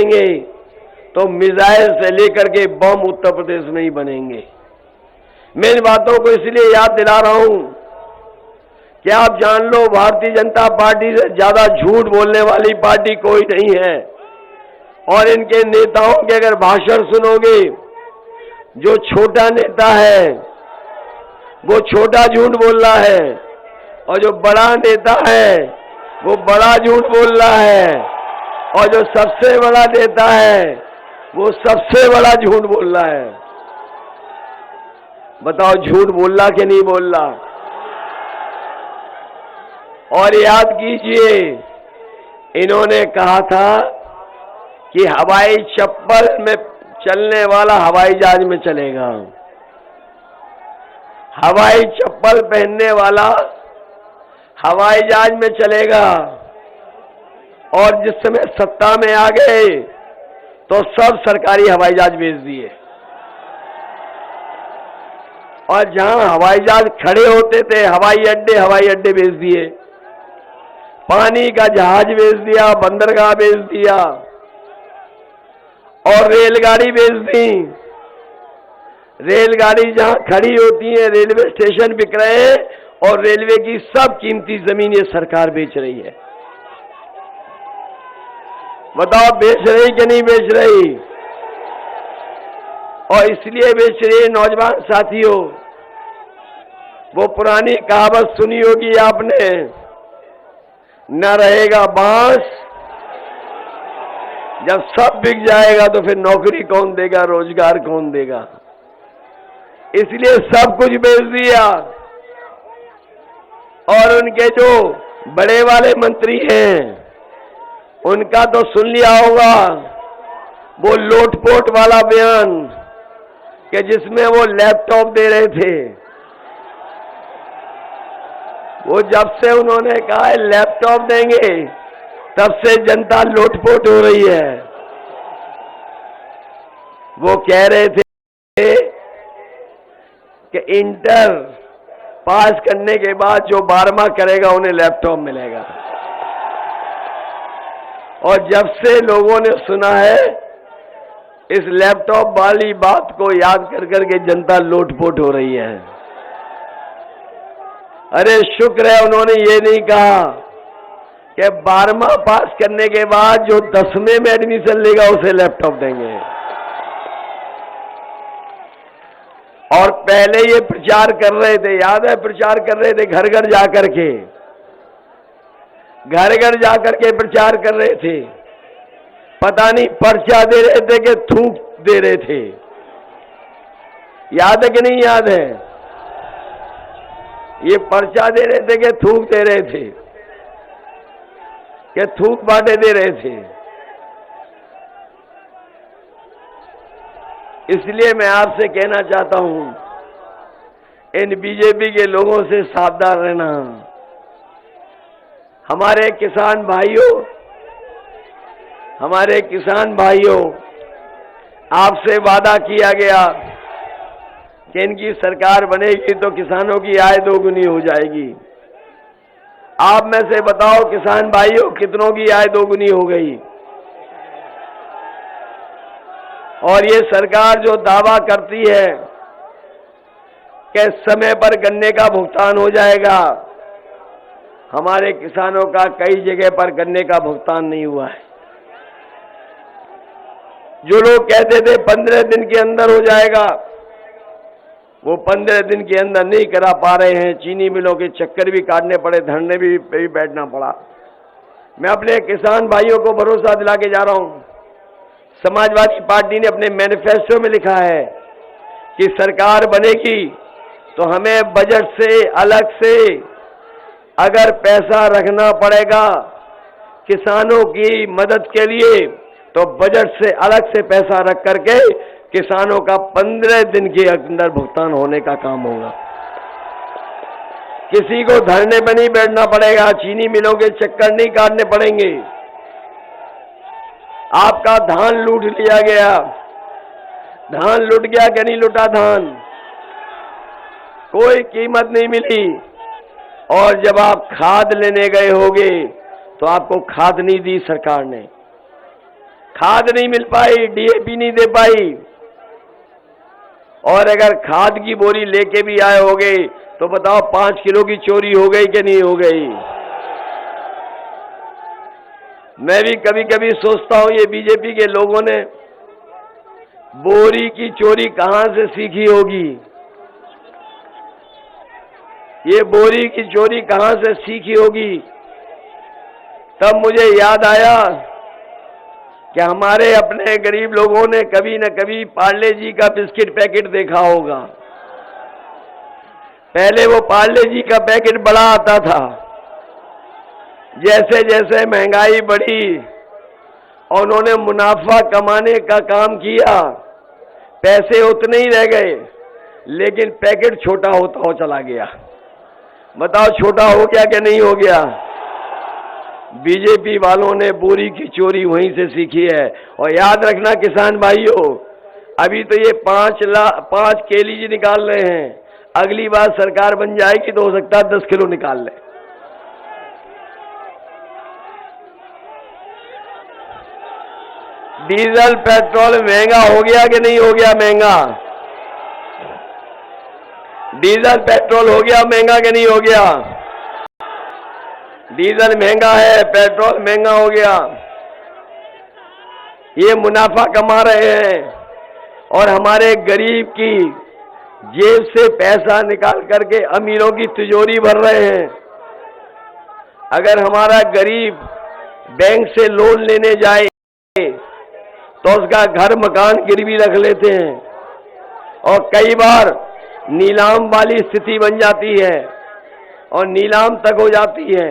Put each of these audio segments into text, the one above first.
बनेंगे तो मिसाइल से लेकर के बम उत्तर प्रदेश में ही बनेंगे। मैं इन बातों को इसलिए याद दिला रहा हूं कि आप जान लो, भारतीय जनता पार्टी से ज्यादा झूठ बोलने वाली पार्टी कोई नहीं है। और इनके नेताओं के अगर भाषण सुनोगे, जो छोटा नेता है वो छोटा झूठ बोल रहा है, और जो बड़ा नेता है वो बड़ा झूठ बोल रहा है, और जो सबसे बड़ा नेता है वो सबसे बड़ा झूठ बोल रहा है। बताओ, झूठ बोल रहा कि नहीं बोल रहा? और याद कीजिए, इन्होंने कहा था कि हवाई चप्पल में चलने वाला हवाई जहाज में चलेगा, हवाई चप्पल पहनने वाला हवाई जहाज में चलेगा। और जिस समय सत्ता में आ गए तो सब सरकारी हवाई जहाज बेच दिए, और जहां हवाई जहाज खड़े होते थे हवाई अड्डे बेच दिए, पानी का जहाज बेच दिया, बंदरगाह बेच दिया, और रेलगाड़ी बेच दी। रेलगाड़ी जहां खड़ी होती है रेलवे स्टेशन बिक रहे हैं, और रेलवे की सब कीमती जमीन ये सरकार बेच रही है। बताओ, बेच रही कि नहीं बेच रही? और इसलिए बेच रही, नौजवान साथियों, वो पुरानी कहावत सुनी होगी आपने, न रहेगा बांस, जब सब बिक जाएगा तो फिर नौकरी कौन देगा, रोजगार कौन देगा? इसलिए सब कुछ बेच दिया। और उनके जो बड़े वाले मंत्री हैं उनका तो सुन लिया होगा वो लोटपोट वाला बयान, कि जिसमें वो लैपटॉप दे रहे थे। वो जब से उन्होंने कहा है लैपटॉप देंगे, तब से जनता लोटपोट हो रही है। वो कह रहे थे कि इंटर पास करने के बाद जो 12वां करेगा उन्हें लैपटॉप मिलेगा। और जब से लोगों ने सुना है, इस लैपटॉप वाली बात को याद कर करके जनता लोटपोट हो रही है। अरे शुक्र है उन्होंने ये नहीं कहा कि 12वां पास करने के बाद जो 10वें में एडमिशन लेगा उसे लैपटॉप देंगे। और पहले ये प्रचार कर रहे थे, याद है, प्रचार कर रहे थे घर घर जाकर के, घर घर जाकर के प्रचार कर रहे थे। पता नहीं पर्चा दे रहे थे कि थूक दे रहे थे, याद है कि नहीं याद है? ये पर्चा दे रहे थे कि थूक दे रहे थे, कि थूक बांटे दे रहे थे। इसलिए मैं आपसे कहना चाहता हूं, इन बीजेपी के लोगों से सावधान रहना। हमारे किसान भाइयों, आपसे वादा किया गया कि इनकी सरकार बनेगी तो किसानों की आय दोगुनी हो जाएगी। आप में से बताओ किसान भाइयों, कितनों की आय दोगुनी हो गई? और ये सरकार जो दावा करती है कि समय पर गन्ने का भुगतान हो जाएगा, हमारे किसानों का कई जगह पर गन्ने का भुगतान नहीं हुआ है। जो लोग कहते थे 15 दिन के अंदर हो जाएगा, वो 15 दिन के अंदर नहीं करा पा रहे हैं। चीनी मिलों के चक्कर भी काटने पड़े, धरने भी बैठना पड़ा। मैं अपने किसान भाइयों को भरोसा दिला के जा रहा हूं, समाजवादी पार्टी ने अपने मैनिफेस्टो में लिखा है कि सरकार बनेगी तो हमें बजट से अलग से अगर पैसा रखना पड़ेगा किसानों की मदद के लिए, तो बजट से अलग से पैसा रख करके किसानों का 15 दिन के अंदर भुगतान होने का काम होगा। किसी को धरने पर नहीं बैठना पड़ेगा, चीनी मिलों के चक्कर नहीं काटने पड़ेंगे। आपका धान लूट लिया गया, धान लूट गया कि नहीं लूटा धान? कोई कीमत नहीं मिली। और जब आप खाद लेने गए होगे तो आपको खाद नहीं दी सरकार ने। खाद नहीं मिल पाई, डीएपी नहीं दे पाई। और अगर खाद की बोरी लेके भी आए होगे तो बताओ 5 किलो की चोरी हो गई कि नहीं हो गई? मैं भी कभी कभी सोचता हूं ये बीजेपी के लोगों ने बोरी की चोरी कहां से सीखी होगी? ये बोरी की चोरी कहां से सीखी होगी? तब मुझे याद आया कि हमारे अपने गरीब लोगों ने कभी न कभी पार्ले जी का बिस्किट पैकेट देखा होगा। पहले वो पार्ले जी का पैकेट बड़ा आता था, जैसे जैसे महंगाई बढ़ी और उन्होंने मुनाफा कमाने का काम किया, पैसे उतने ही रह गए लेकिन पैकेट छोटा होता हो चला गया। बताओ छोटा हो गया कि नहीं हो गया? बीजेपी वालों ने बोरी की चोरी वहीं से सीखी है। और याद रखना किसान भाइयों, अभी तो ये 5 केजी निकाल रहे हैं, अगली बार सरकार बन जाएगी तो हो सकता है 10 किलो निकाल ले। डीजल पेट्रोल महंगा हो गया कि नहीं हो गया महंगा? डीजल पेट्रोल हो गया महंगा कि नहीं हो गया? डीजल महंगा है, पेट्रोल महंगा हो गया। ये मुनाफा कमा रहे हैं और हमारे गरीब की जेब से पैसा निकाल करके अमीरों की तिजोरी भर रहे हैं। अगर हमारा गरीब बैंक से लोन लेने जाए तो उसका घर मकान गिरवी रख लेते हैं और कई बार नीलाम वाली स्थिति बन जाती है और नीलाम तक हो जाती है।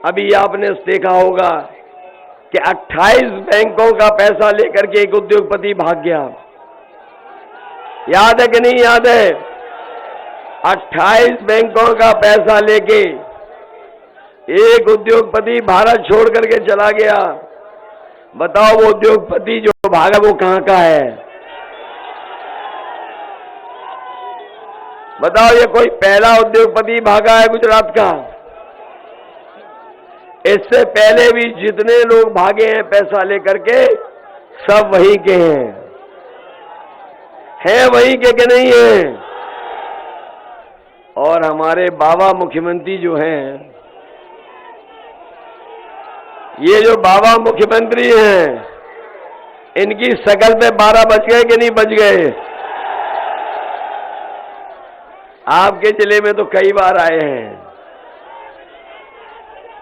अभी आपने देखा होगा कि 28 बैंकों का पैसा लेकर के एक उद्योगपति भाग गया। याद है कि नहीं याद है? 28 बैंकों का पैसा लेके एक उद्योगपति भारत छोड़ करके चला गया। बताओ वो उद्योगपति जो भागा वो कहां का है? बताओ ये कोई पहला उद्योगपति भागा है गुजरात का? इससे पहले भी जितने लोग भागे हैं पैसा लेकर के सब वहीं के हैं वहीं के नहीं है। और हमारे बाबा मुख्यमंत्री जो हैं, ये जो बाबा मुख्यमंत्री हैं, इनकी शकल पे 12 बज गए कि नहीं बज गए? आपके जिले में तो कई बार आए हैं,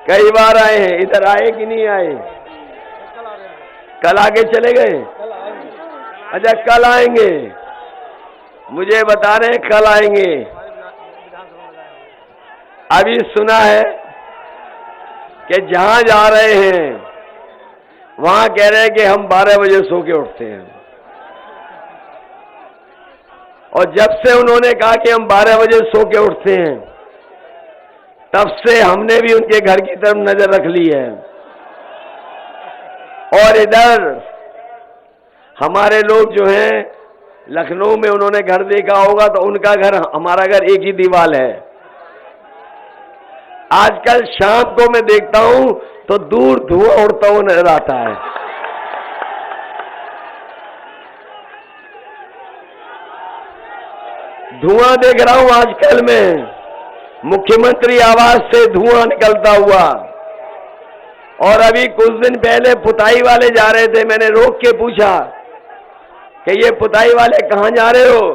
कई बार आए हैं। इधर आए कि नहीं आए? कल आके चले गए? अच्छा कल आएंगे, मुझे बता रहे हैं कल आएंगे। अभी सुना है कि जहां जा रहे हैं वहां कह रहे हैं कि हम 12 बजे सो के उठते हैं। और जब से उन्होंने कहा कि हम 12 बजे सो के उठते हैं, तब से हमने भी उनके घर की तरफ नजर रख ली है। और इधर हमारे लोग जो हैं लखनऊ में, उन्होंने घर देखा होगा तो उनका घर हमारा घर एक ही दीवार है। आजकल शाम को मैं देखता हूं तो दूर धुआं उड़ता हुआ नजर आता है। धुआं देख रहा हूं आजकल में, मुख्यमंत्री आवास से धुआं निकलता हुआ। और अभी कुछ दिन पहले पुताई वाले जा रहे थे, मैंने रोक के पूछा कि ये पुताई वाले कहां जा रहे हो?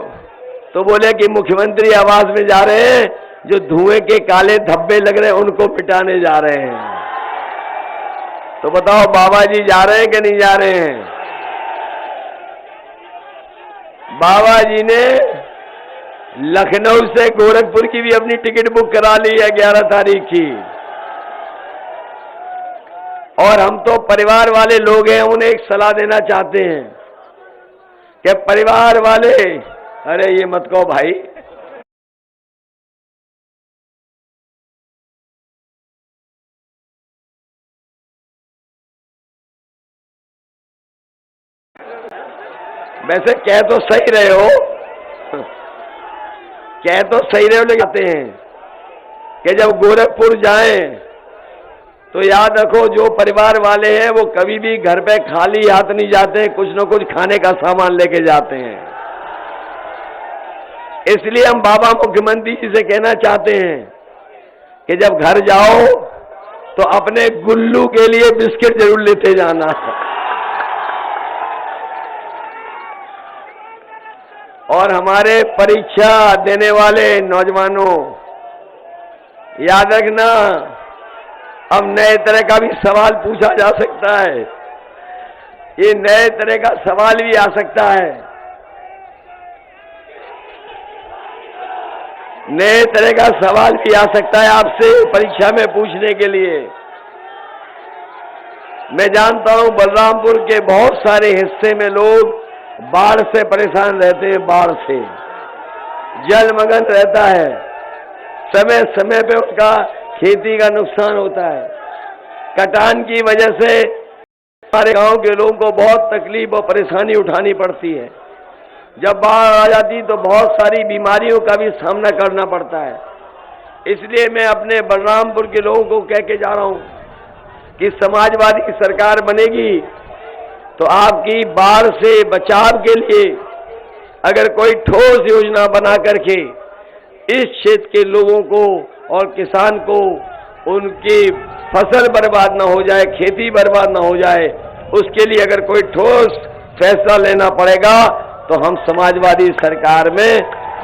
तो बोले कि मुख्यमंत्री आवास में जा रहे हैं, जो धुएं के काले धब्बे लग रहे हैं उनको मिटाने जा रहे हैं। तो बताओ बाबा जी जा रहे हैं कि नहीं जा रहे हैं? बाबा जी ने लखनऊ से गोरखपुर की भी अपनी टिकट बुक करा ली है 11 तारीख की। और हम तो परिवार वाले लोग हैं, उन्हें एक सलाह देना चाहते हैं कि परिवार वाले, अरे ये मत कहो भाई, वैसे कह तो सही रहे हो, कह तो सही रहे हो, लेकिन आते हैं कि जब गोरखपुर जाएं तो याद रखो, जो परिवार वाले हैं वो कभी भी घर पे खाली हाथ नहीं जाते, कुछ न कुछ खाने का सामान लेके जाते हैं। इसलिए हम बाबा मुख्यमंत्री जी से कहना चाहते हैं कि जब घर जाओ तो अपने गुल्लू के लिए बिस्किट जरूर लेते जाना। और हमारे परीक्षा देने वाले नौजवानों, याद रखना, अब नए तरह का भी सवाल पूछा जा सकता है। ये नए तरह का सवाल भी आ सकता है, नए तरह का सवाल भी आ सकता है आपसे परीक्षा में पूछने के लिए। मैं जानता हूं बलरामपुर के बहुत सारे हिस्से में लोग बाढ़ से परेशान रहते हैं, बाढ़ से जलमग्न रहता है, समय समय पे उनका खेती का नुकसान होता है। कटान की वजह से हमारे गांव के लोगों को बहुत तकलीफ और परेशानी उठानी पड़ती है। जब बाढ़ आ जाती तो बहुत सारी बीमारियों का भी सामना करना पड़ता है। इसलिए मैं अपने बलरामपुर के लोगों को कह के जा रहा हूं कि समाजवादी सरकार बनेगी तो आपकी बाढ़ से बचाव के लिए अगर कोई ठोस योजना बना करके इस क्षेत्र के लोगों को और किसान को उनकी फसल बर्बाद ना हो जाए, खेती बर्बाद ना हो जाए, उसके लिए अगर कोई ठोस फैसला लेना पड़ेगा तो हम समाजवादी सरकार में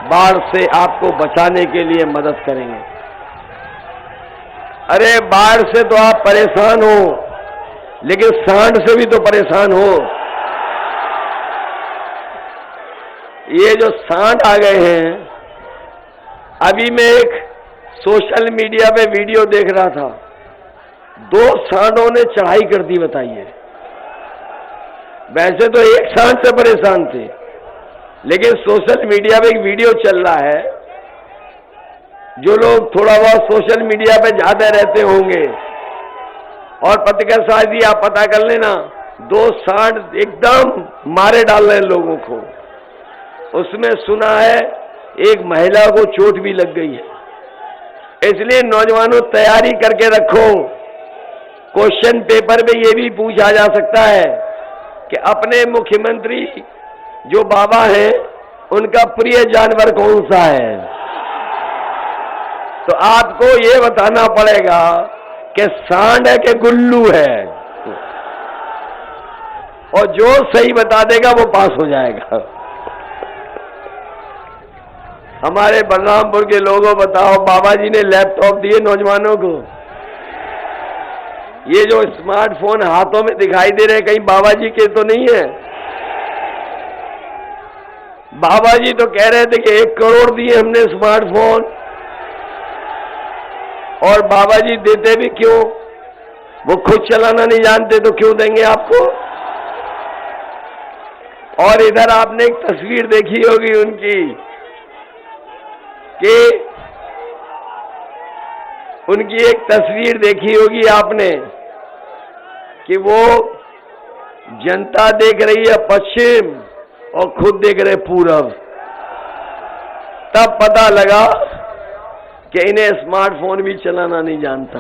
बाढ़ से आपको बचाने के लिए मदद करेंगे। अरे बाढ़ से तो आप परेशान हो, लेकिन सांड से भी तो परेशान हो। ये जो सांड आ गए हैं, अभी मैं एक सोशल मीडिया पे वीडियो देख रहा था, 2 सांडों ने चढ़ाई कर दी, बताइए। वैसे तो एक सांड से परेशान थे, लेकिन सोशल मीडिया पे एक वीडियो चल रहा है। जो लोग थोड़ा बहुत सोशल मीडिया पे ज्यादा रहते होंगे और पत्रकार साथी, आप पता कर लेना, 2 सांड एकदम मारे डाल रहे हैं लोगों को। उसमें सुना है एक महिला को चोट भी लग गई है। इसलिए नौजवानों तैयारी करके रखो। क्वेश्चन पेपर में ये भी पूछा जा सकता है कि अपने मुख्यमंत्री जो बाबा हैं उनका प्रिय जानवर कौन सा है। तो आपको ये बताना पड़ेगा कि सांड है कि गुल्लू है, और जो सही बता देगा वो पास हो जाएगा। हमारे बलरामपुर के लोगों बताओ, बाबा जी ने लैपटॉप दिए नौजवानों को, ये जो स्मार्टफोन हाथों में दिखाई दे रहे कहीं बाबा जी के तो नहीं है। बाबा जी तो कह रहे थे कि 1 करोड़ दिए हमने स्मार्टफोन, और बाबा जी देते भी क्यों? वो खुद चलाना नहीं जानते तो क्यों देंगे आपको? और इधर आपने एक तस्वीर देखी होगी उनकी कि उनकी एक तस्वीर देखी होगी आपने कि वो जनता देख रही है पश्चिम और खुद देख रहे पूरब। तब पता लगा कि इन्हें स्मार्टफोन भी चलाना नहीं जानता।